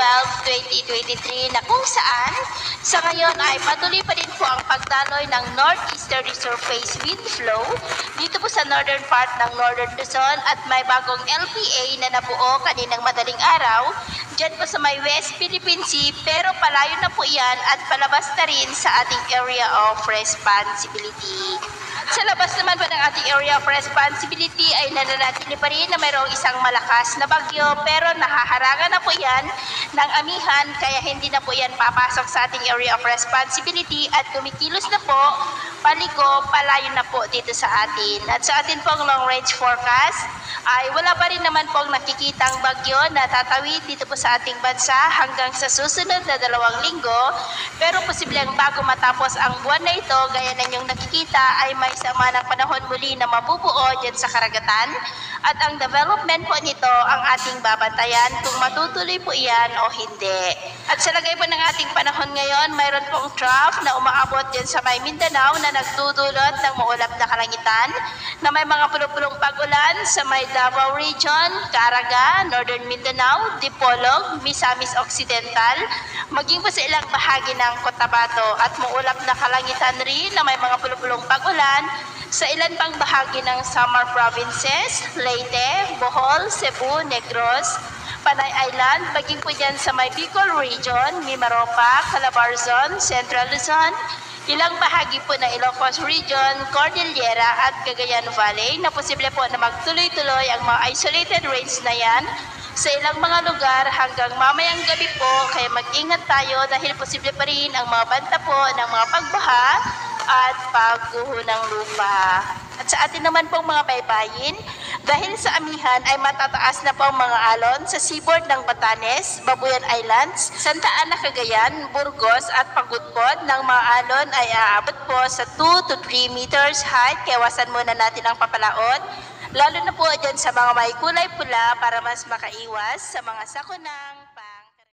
12, 2023 na kung saan sa ngayon ay patuloy pa din po ang pagdaloy ng northeasterly surface wind flow dito po sa northern part ng Northern Luzon at may bagong LPA na nabuo kaninang madaling araw dyan po sa may West Philippine Sea, pero palayo na po yan at palabas na rin sa ating area of responsibility. Sa labas naman po ng ating area of responsibility ay nananatili pa rin na mayroong isang malakas na bagyo, pero nahaharangan na po yan ng amihan kaya hindi na po yan papasok sa ating area of responsibility at kumikilos na po paliko, palayo na po dito sa atin. At sa atin pong long range forecast ay wala pa rin naman pong nakikitang bagyo na tatawid dito po sa ating bansa hanggang sa susunod na 2 linggo, pero posibleng bago matapos ang buwan na ito, gaya na inyong nakikita, ay may sama ng panahon muli na mabubuo dyan sa karagatan at ang development po nito ang ating babantayan kung matutuloy po iyan o hindi. At sa lagay po ng ating panahon ngayon, mayroon pong trough na umaabot dyan sa may Mindanao na nagdudulot ng maulap na kalangitan na may mga pulong-pulong pag-ulan sa may Davao Region, Caraga, Northern Mindanao, Dipolog, Misamis Occidental, maging po sa ilang bahagi ng Cotabato at maulap na kalangitan rin na may mga pulong-pulong pag-ulan sa ilan pang bahagi ng Samar Provinces, Leyte, Bohol, Cebu, Negros, Panay Island, maging po dyan sa may Bicol Region, Mimaropa, Calabarzon, Central Luzon, ilang bahagi po ng Ilocos Region, Cordillera at Cagayan Valley na posible po na magtuloy-tuloy ang mga isolated rains na yan sa ilang mga lugar hanggang mamayang gabi po, kaya mag-ingat tayo dahil posible pa rin ang mga banta po ng mga pagbaha at pagguho ng lupa. At sa atin naman pong mga baybayin, dahil sa amihan ay matataas na po ang mga alon sa seaboard ng Batanes, Babuyan Islands, Santa Ana, Cagayan, Burgos at Pagudpod ng mga alon ay aabot po sa 2 to 3 meters height, kaya wasan muna natin ang papalaot, lalo na po dyan sa mga may kulay pula para mas makaiwas sa mga sakunang